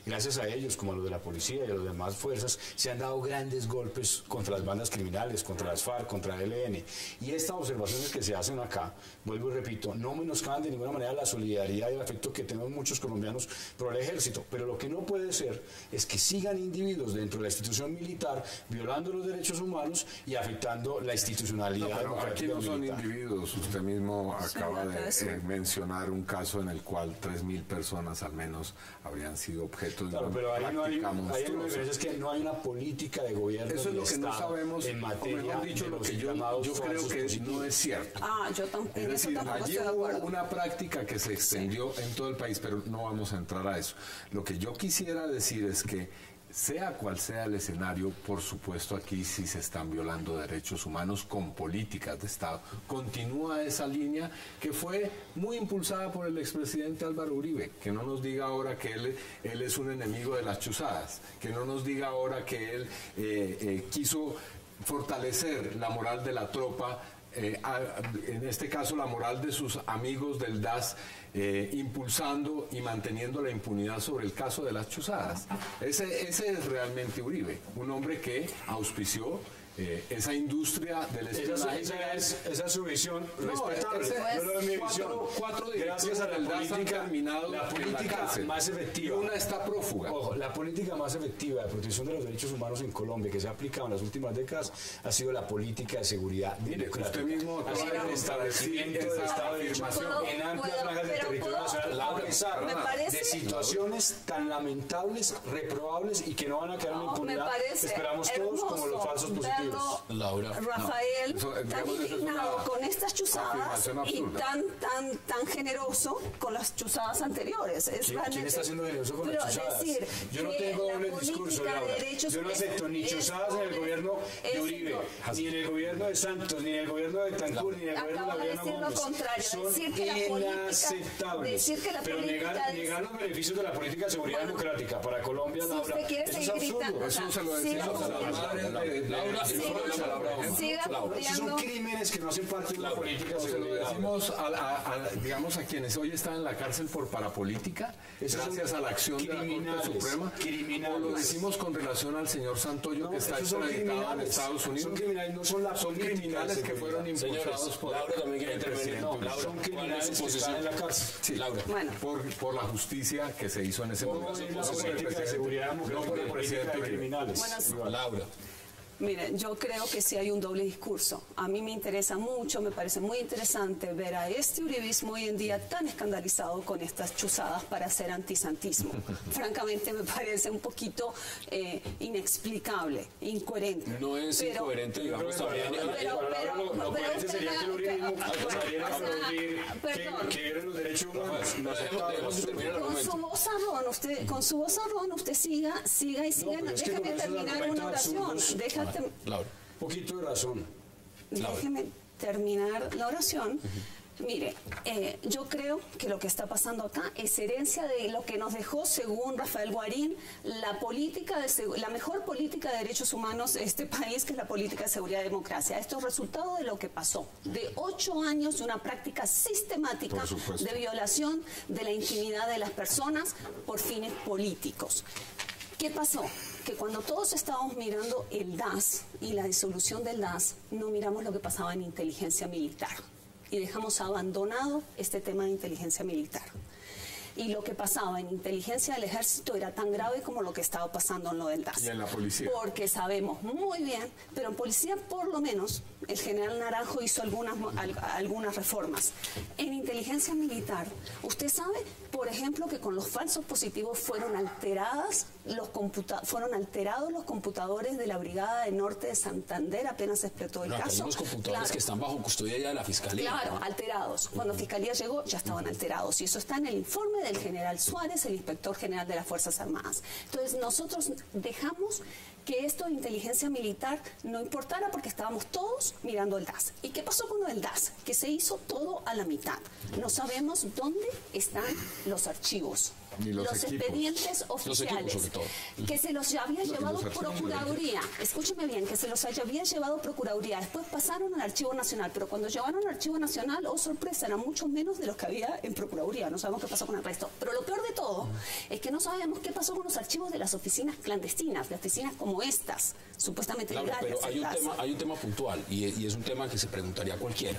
Gracias a ellos, como a los de la policía y a las demás fuerzas, se han dado grandes golpes contra las bandas criminales, contra las FARC, contra el ELN. Y estas observaciones que se hacen acá, vuelvo y repito, no menoscaban de ninguna manera la solidaridad y el afecto que tenemos muchos colombianos por el Ejército. Pero lo que no puede ser es que sigan individuos dentro de la institución militar violando los derechos humanos y afectando la institucionalidad. No, pero aquí no son individuos. Usted mismo acaba de mencionar un caso en el cual 3.000 personas al menos habrían sido objeto. Claro, pero ahí no hay una diferencia, es que no hay una política de gobierno. Eso es lo que Estado no sabemos, en materia, o mejor dicho, lo que yo creo que no es cierto. Yo tampoco. Es decir, allí hubo una práctica que se extendió en todo el país, pero no vamos a entrar a eso. Lo que yo quisiera decir es que sea cual sea el escenario, por supuesto aquí sí se están violando derechos humanos con políticas de Estado. Continúa esa línea que fue muy impulsada por el expresidente Álvaro Uribe, que no nos diga ahora que él es un enemigo de las chuzadas, que no nos diga ahora que él quiso fortalecer la moral de la tropa, en este caso la moral de sus amigos del DAS, impulsando y manteniendo la impunidad sobre el caso de las chuzadas. Ese es realmente Uribe, un hombre que auspició esa industria del espionaje. Esa es su visión respetable. Gracias a la política más efectiva. Una está prófuga. Ojo, la política más efectiva de protección de los derechos humanos en Colombia que se ha aplicado en las últimas décadas ha sido la política de seguridad democrática. Usted mismo ha sido el establecimiento del Estado de Derecho en amplias franjas del territorio nacional, a pesar de situaciones tan lamentables, reprobables y que no van a quedar en impunidad. Esperamos todos como los falsos positivos. Laura, Rafael, tan indignado con estas chuzadas y tan generoso con las chuzadas anteriores. ¿Quién está siendo generoso con las chuzadas? Yo no tengo doble discurso, Laura. Yo no acepto ni chuzadas en el gobierno de Uribe, ni en el gobierno de Santos, ni en el gobierno de Tancur, ni en el gobierno de Lauriano Gómez. Son inaceptables. Pero negar los beneficios de la política de seguridad democrática para Colombia, Laura, eso es absurdo. Eso se lo decimos a la madre de Laura. Esos son crímenes que no hacen parte de la política. Se lo decimos digamos a quienes hoy están en la cárcel por parapolítica, gracias a la acción de la Corte Suprema. O lo decimos con relación al señor Santoyo, que está extraditado en Estados Unidos. Son criminales, no son son criminales que fueron impulsados por Laura también quiere intervenir. Son criminales que están en la cárcel. Sí, Laura. Por la justicia que se hizo en ese momento. La política de seguridad democrática y política de criminales. Laura. Miren, yo creo que sí hay un doble discurso. A mí me interesa mucho, me parece muy interesante ver a este uribismo hoy en día tan escandalizado con estas chuzadas para hacer antisantismo. Francamente me parece un poquito inexplicable, incoherente. No es incoherente, digamos, también. Lo coherente sería que el uribismo saliera a aplaudir que eran los derechos humanos. Con su vozarrón usted siga y déjame terminar una oración. Laura, un poquito de razón. Déjeme terminar la oración. Mire, yo creo que lo que está pasando acá es herencia de lo que nos dejó, según Rafael Guarín, la mejor política de derechos humanos de este país, que es la política de seguridad y democracia. Esto es resultado de lo que pasó, de 8 años de una práctica sistemática de violación de la intimidad de las personas por fines políticos. ¿Qué pasó? que cuando todos estábamos mirando el DAS y la disolución del DAS, no miramos lo que pasaba en inteligencia militar y dejamos abandonado este tema de inteligencia militar. Y lo que pasaba en inteligencia del ejército era tan grave como lo que estaba pasando en lo del DAS. Y en la policía. Porque sabemos muy bien, pero en policía por lo menos el general Naranjo hizo algunas reformas. En inteligencia militar, usted sabe, por ejemplo, que con los falsos positivos fueron alterados los computadores de la Brigada de Norte de Santander apenas explotó el caso. Los computadores que están bajo custodia ya de la Fiscalía. Claro, alterados. Cuando Fiscalía llegó ya estaban alterados. Y eso está en el informe del general Suárez, el inspector general de las Fuerzas Armadas. Entonces nosotros dejamos que esto de inteligencia militar no importara porque estábamos todos mirando el DAS. ¿Y qué pasó con el DAS? Que se hizo todo a la mitad. No sabemos dónde están los archivos. Los expedientes oficiales, que se los había llevado Procuraduría, escúcheme bien, que se los había llevado Procuraduría, después pasaron al Archivo Nacional, pero cuando llevaron al Archivo Nacional, oh sorpresa, eran mucho menos de los que había en Procuraduría, no sabemos qué pasó con el resto. Pero lo peor de todo es que no sabemos qué pasó con los archivos de las oficinas clandestinas, de oficinas como estas, supuestamente legales. Pero hay un tema puntual, y es un tema que se preguntaría cualquiera.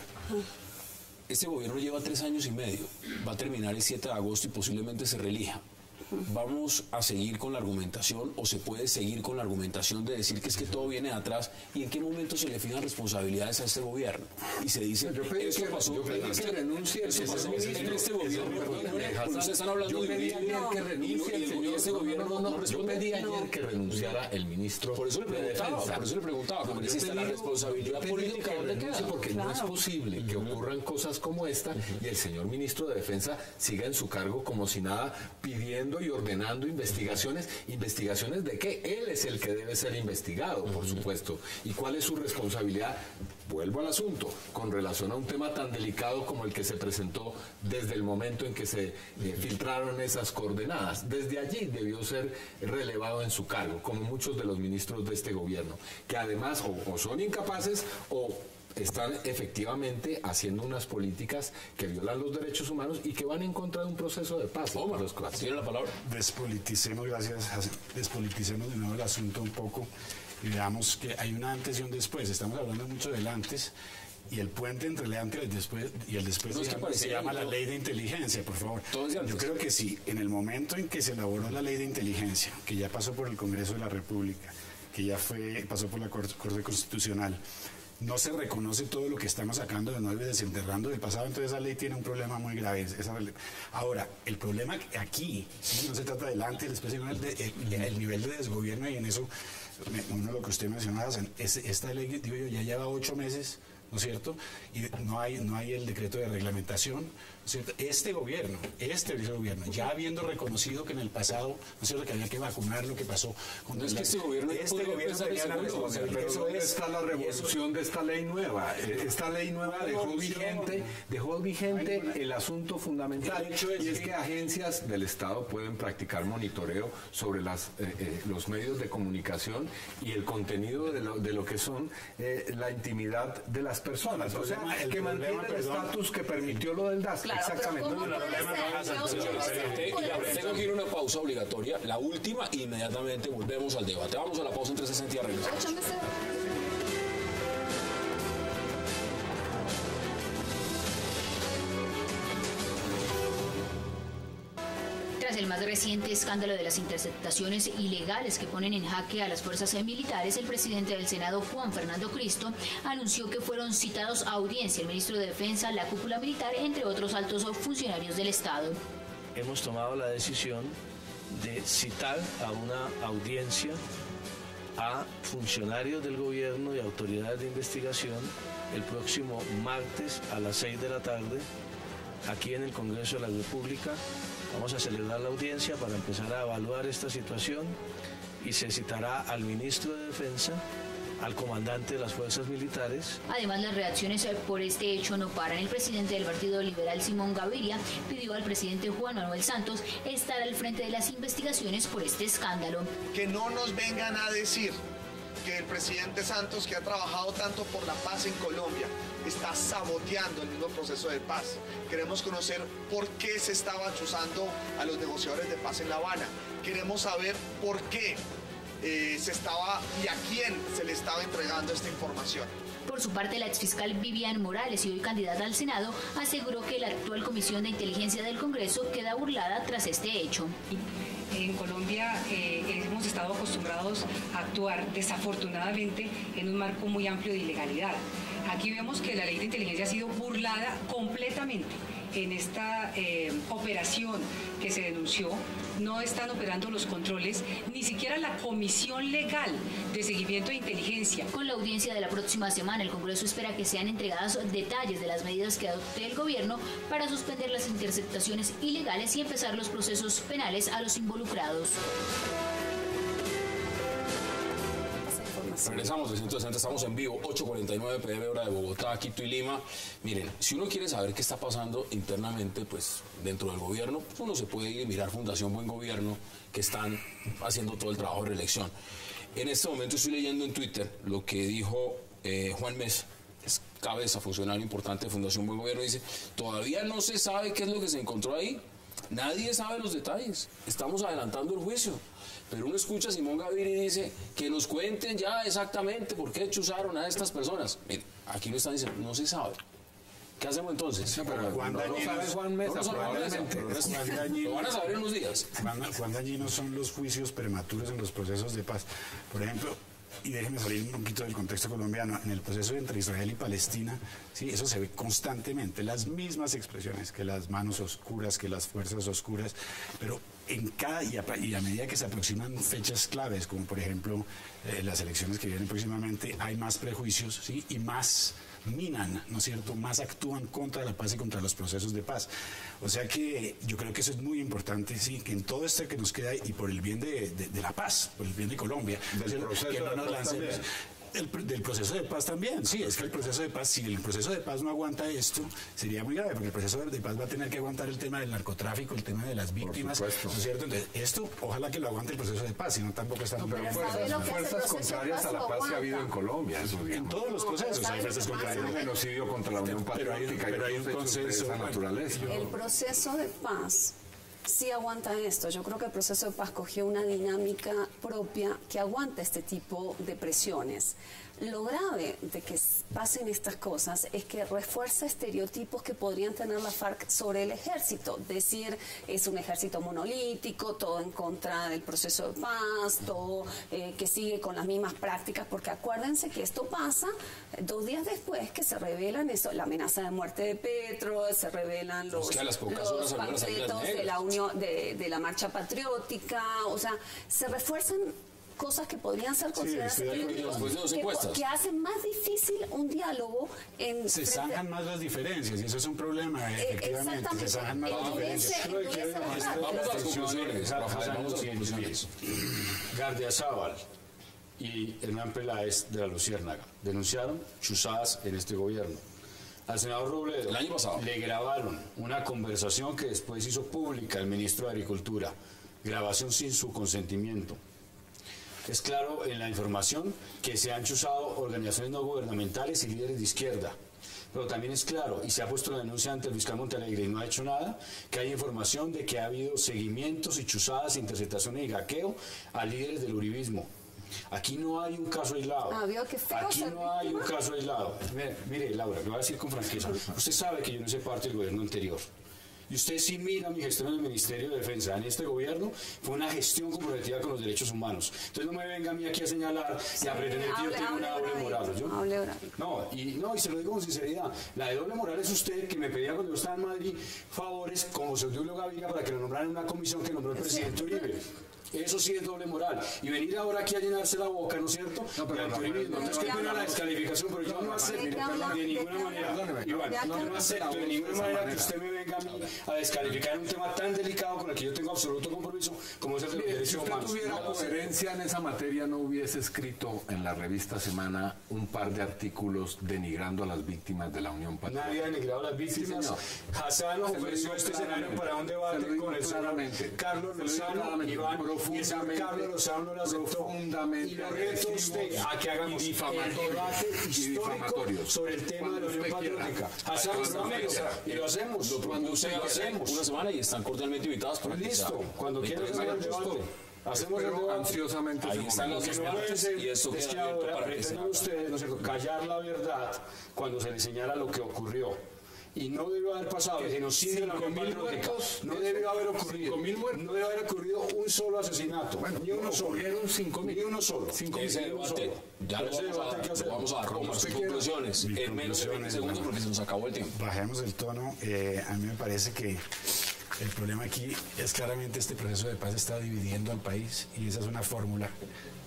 Este gobierno lleva 3 años y medio, va a terminar el 7 de agosto y posiblemente se reelija. ¿Vamos a seguir con la argumentación o se puede seguir con la argumentación de decir que es que todo viene de atrás? ¿Y en qué momento se le fijan responsabilidades a este gobierno? Y se dice, eso pasó en este gobierno. Ustedes están hablando de que renuncie el señor. Este gobierno no responde. Yo pedí ayer que renunciara el ministro. Por eso le preguntaba, porque existe la responsabilidad política. Porque no es posible que ocurran cosas como esta y el señor ministro de Defensa siga en su cargo como si nada, pidiendo y ordenando investigaciones. ¿Investigaciones de qué? Él es el que debe ser investigado, por supuesto. ¿Y cuál es su responsabilidad? Vuelvo al asunto, con relación a un tema tan delicado como el que se presentó desde el momento en que se filtraron esas coordenadas. Desde allí debió ser relevado en su cargo, como muchos de los ministros de este gobierno, que además o son incapaces o están efectivamente haciendo unas políticas que violan los derechos humanos y que van en contra de un proceso de paz. Tiene la palabra. Despoliticemos de nuevo el asunto un poco y veamos que hay un antes y un después. Estamos hablando mucho del antes y el puente entre el antes y el después se llama la ley de inteligencia, por favor. Yo creo que sí, en el momento en que se elaboró la ley de inteligencia, que ya pasó por el Congreso de la República, que ya pasó por la Corte Constitucional, no se reconoce todo lo que estamos sacando de nuevo y desenterrando del pasado, entonces esa ley tiene un problema muy grave. Ahora, el problema aquí, ¿sí? No se trata del antes y después, sino el nivel de desgobierno, y en eso, uno de lo que usted mencionaba, esta ley, digo yo, ya lleva 8 meses, ¿no es cierto? Y no hay el decreto de reglamentación, ¿no es cierto? Este gobierno, ya habiendo reconocido que en el pasado, ¿no es cierto?, que había que vacunar lo que pasó. No es que este gobierno tenía la responsabilidad, pero ¿dónde está la revolución de esta ley nueva? Esta ley nueva dejó vigente el asunto fundamental, y es que agencias del Estado pueden practicar monitoreo sobre los medios de comunicación y el contenido de lo que son la intimidad de las personas, o sea, que mantiene el estatus que permitió lo del DAS. Claro, exactamente. Tengo que ir a una pausa obligatoria, la última, e inmediatamente volvemos al debate. Vamos a la pausa en 360 y regresamos. Tras el más reciente escándalo de las interceptaciones ilegales que ponen en jaque a las fuerzas militares, el presidente del Senado, Juan Fernando Cristo, anunció que fueron citados a audiencia el ministro de Defensa, la cúpula militar, entre otros altos funcionarios del Estado. Hemos tomado la decisión de citar a una audiencia a funcionarios del gobierno y autoridades de investigación el próximo martes a las 6 de la tarde, aquí en el Congreso de la República. Vamos a celebrar la audiencia para empezar a evaluar esta situación y se citará al ministro de Defensa, al comandante de las fuerzas militares. Además, las reacciones por este hecho no paran. El presidente del Partido Liberal, Simón Gaviria, pidió al presidente Juan Manuel Santos estar al frente de las investigaciones por este escándalo. Que no nos vengan a decir que el presidente Santos, que ha trabajado tanto por la paz en Colombia, está saboteando el mismo proceso de paz. Queremos conocer por qué se estaba chuzando a los negociadores de paz en La Habana. Queremos saber por qué se estaba y a quién se le estaba entregando esta información. Por su parte, la exfiscal Vivian Morales, y hoy candidata al Senado, aseguró que la actual Comisión de Inteligencia del Congreso queda burlada tras este hecho. En Colombia hemos estado acostumbrados a actuar desafortunadamente en un marco muy amplio de ilegalidad. Aquí vemos que la ley de inteligencia ha sido burlada completamente. En esta operación que se denunció, no están operando los controles, ni siquiera la Comisión Legal de Seguimiento de Inteligencia. Con la audiencia de la próxima semana, el Congreso espera que sean entregados detalles de las medidas que adopte el gobierno para suspender las interceptaciones ilegales y empezar los procesos penales a los involucrados. Regresamos de 160, estamos en vivo, 8:49 pm hora de Bogotá, Quito y Lima. Miren, si uno quiere saber qué está pasando internamente, pues dentro del gobierno, pues uno se puede ir a mirar Fundación Buen Gobierno, que están haciendo todo el trabajo de reelección. En este momento estoy leyendo en Twitter lo que dijo Juan Mesa, que es cabeza, funcionario importante de Fundación Buen Gobierno, dice, todavía no se sabe qué es lo que se encontró ahí, nadie sabe los detalles, estamos adelantando el juicio. Pero uno escucha a Simón Gaviria y dice que nos cuenten ya exactamente por qué chuzaron a estas personas. Mire, aquí no están diciendo, no se sabe. ¿Qué hacemos entonces? No, pero Juan no sabe Juan Mesa, probablemente. Lo van a saber en unos días. Cuán dañinos son los juicios prematuros en los procesos de paz. Por ejemplo, y déjenme salir un poquito del contexto colombiano, en el proceso entre Israel y Palestina, sí, eso se ve constantemente, las mismas expresiones, que las manos oscuras, que las fuerzas oscuras, pero en cada, y a medida que se aproximan fechas claves, como por ejemplo las elecciones que vienen próximamente, hay más prejuicios, ¿sí? Y más minan, ¿no es cierto?, más actúan contra la paz y contra los procesos de paz. O sea que yo creo que eso es muy importante, sí, que en todo esto que nos queda, y por el bien de la paz, por el bien de Colombia, que no nos lancemos. Del proceso de paz también, sí, es que el proceso de paz, si el proceso de paz no aguanta esto, sería muy grave, porque el proceso de paz va a tener que aguantar el tema del narcotráfico, el tema de las víctimas, ¿no es cierto? Entonces, esto, ojalá que lo aguante el proceso de paz, si no tampoco está... Pero fuerzas contrarias a la paz que ha habido en Colombia, eso, digamos. En todos los procesos hay fuerzas contrarias. Hay un genocidio contra la Unión Patriótica, pero hay un consenso de esa naturaleza. El proceso de paz sí aguanta esto. Yo creo que el proceso de paz cogió una dinámica propia que aguanta este tipo de presiones. Lo grave de que pasen estas cosas es que refuerza estereotipos que podrían tener la FARC sobre el ejército. Decir, es un ejército monolítico, todo en contra del proceso de paz, todo que sigue con las mismas prácticas, porque acuérdense que esto pasa 2 días después que se revelan eso, la amenaza de muerte de Petro, se revelan los panfletos de la unión, de la marcha patriótica, o sea, se refuerzan cosas que podrían ser consideradas que hacen más difícil un diálogo. Se zanjan más las diferencias y eso es un problema, efectivamente. Se zanjan más las diferencias. Vamos a las conclusiones. Gardiazabal y Hernán Peláez de la Luciérnaga denunciaron chuzadas en este gobierno. Al senador Robledo el año pasado le grabaron una conversación que después hizo pública el ministro de Agricultura, grabación sin su consentimiento. Es claro en la información que se han chuzado organizaciones no gubernamentales y líderes de izquierda. Pero también es claro, y se ha puesto la denuncia ante el fiscal Montealegre y no ha hecho nada, que hay información de que ha habido seguimientos y chuzadas, interceptaciones y hackeo a líderes del uribismo. Aquí no hay un caso aislado. Aquí no hay un caso aislado. Mire, Laura, lo voy a decir con franqueza. Usted sabe que yo no hice parte del gobierno anterior. Y usted sí mira mi gestión en el Ministerio de Defensa. En este gobierno fue una gestión comprometida con los derechos humanos. Entonces no me venga a mí aquí a señalar y a pretender que yo tengo una doble moral. No, y se lo digo con sinceridad. La de doble moral es usted que me pedía cuando yo estaba en Madrid favores con José Obdulio Gaviria para que lo nombraran en una comisión que nombró el presidente Uribe. Eso sí es doble moral. Y venir ahora aquí a llenarse la boca, ¿no es cierto? No, pero entonces que pena la descalificación, pero yo no acepto de ninguna manera. Iván, no acepto de ninguna manera que usted me venga a mí a descalificar un tema tan delicado con el que yo tengo absoluto compromiso como es el de los derechos humanos. Si usted tuviera coherencia en esa materia, ¿no hubiese escrito en la revista Semana un par de artículos denigrando a las víctimas de la Unión Patriótica? Nadie ha denigrado a las víctimas. Sí, Hassan ofreció este escenario para un debate con el senador Carlos Lozano, Iván. Y el señor Carlos Lozano no lo aceptó. Y lo reto a usted a que hagamos el debate histórico sobre el tema de la Unión Patriótica. Y lo hacemos. Cuando usted lo hacemos una semana y están cordialmente invitados para listo. Cuando quieran hacer el debate. Hacemos ansiosamente. Ahí están los debates y esto es que queda abierto ahora para que se pretenden haga. ustedes, ¿no es cierto?, callar la verdad cuando se les señala lo que ocurrió. Y no debió haber pasado el genocidio de la Unión Patriótica. No debió haber ocurrido. No debió haber ocurrido un solo asesinato. Ni uno solo. Ni uno solo. Ese debate, ya lo vamos a dar como sus conclusiones en menos de 20 segundos porque se nos acabó el tiempo. Bajemos el tono. A mí me parece que el problema aquí es claramente este proceso de paz está dividiendo al país y esa es una fórmula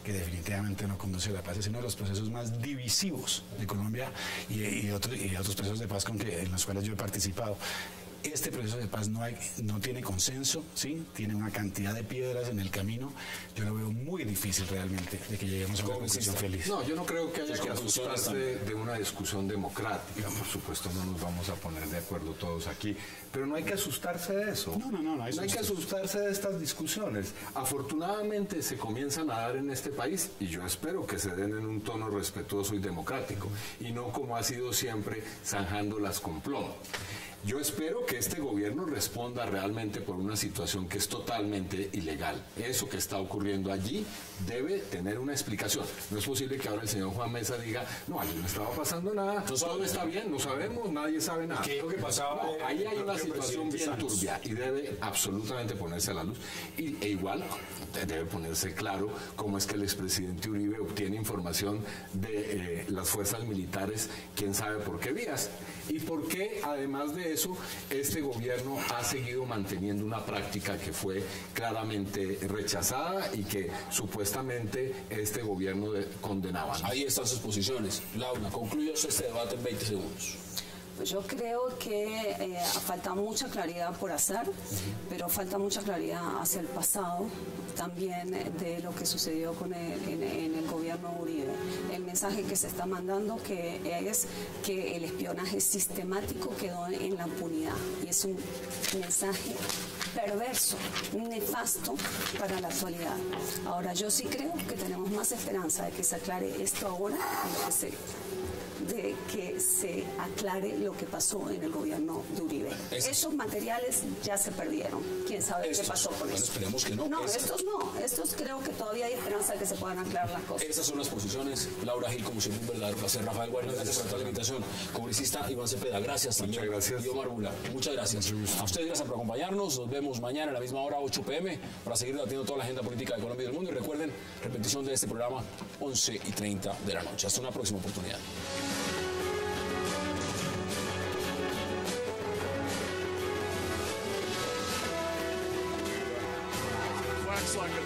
que definitivamente no conduce a la paz. Es uno de los procesos más divisivos de Colombia y otros procesos de paz en los cuales yo he participado. Este proceso de paz no tiene consenso, ¿sí? Tiene una cantidad de piedras en el camino. Yo lo veo muy difícil realmente de que lleguemos a una conclusión feliz. No, yo no creo que haya que asustarse de una discusión democrática. Por supuesto, no nos vamos a poner de acuerdo todos aquí, pero no hay que asustarse de eso. No hay que asustarse de estas discusiones. Afortunadamente se comienzan a dar en este país y yo espero que se den en un tono respetuoso y democrático y no como ha sido siempre zanjándolas con plomo. Yo espero que este gobierno responda realmente por una situación que es totalmente ilegal. Eso que está ocurriendo allí debe tener una explicación. No es posible que ahora el señor Juan Mesa diga, no, allí no estaba pasando nada, todo está bien, no sabemos, nadie sabe nada. ¿Qué es lo que pasaba? No, ahí hay una situación bien turbia y debe absolutamente ponerse a la luz. E igual debe ponerse claro cómo es que el expresidente Uribe obtiene información de las fuerzas militares, quién sabe por qué vías. Y por qué, además de eso, este gobierno ha seguido manteniendo una práctica que fue claramente rechazada y que supuestamente este gobierno condenaba. Ahí están sus posiciones. Laura, concluye este debate en 20 segundos. Pues yo creo que falta mucha claridad por hacer, pero falta mucha claridad hacia el pasado también de lo que sucedió en el gobierno Uribe. El mensaje que se está mandando es que el espionaje sistemático quedó en la impunidad y es un mensaje perverso, nefasto para la actualidad. Ahora, yo sí creo que tenemos más esperanza de que se aclare esto ahora de que se aclare lo que pasó en el gobierno de Uribe. Esos materiales ya se perdieron. ¿Quién sabe qué pasó con eso? Esperemos que no. No, estos no. Estos creo que todavía hay esperanza de que se puedan aclarar las cosas. Esas son las posiciones. Laura Gil, como siempre, un verdadero placer. Rafael Guarino, gracias por toda la invitación. Congresista Iván Cepeda, gracias también. Muchas gracias. Y Omar Bula, muchas gracias. A ustedes gracias por acompañarnos. Nos vemos mañana a la misma hora, 8 p.m., para seguir debatiendo toda la agenda política de Colombia y del mundo. Y recuerden, repetición de este programa, 11:30 de la noche. Hasta una próxima oportunidad. Like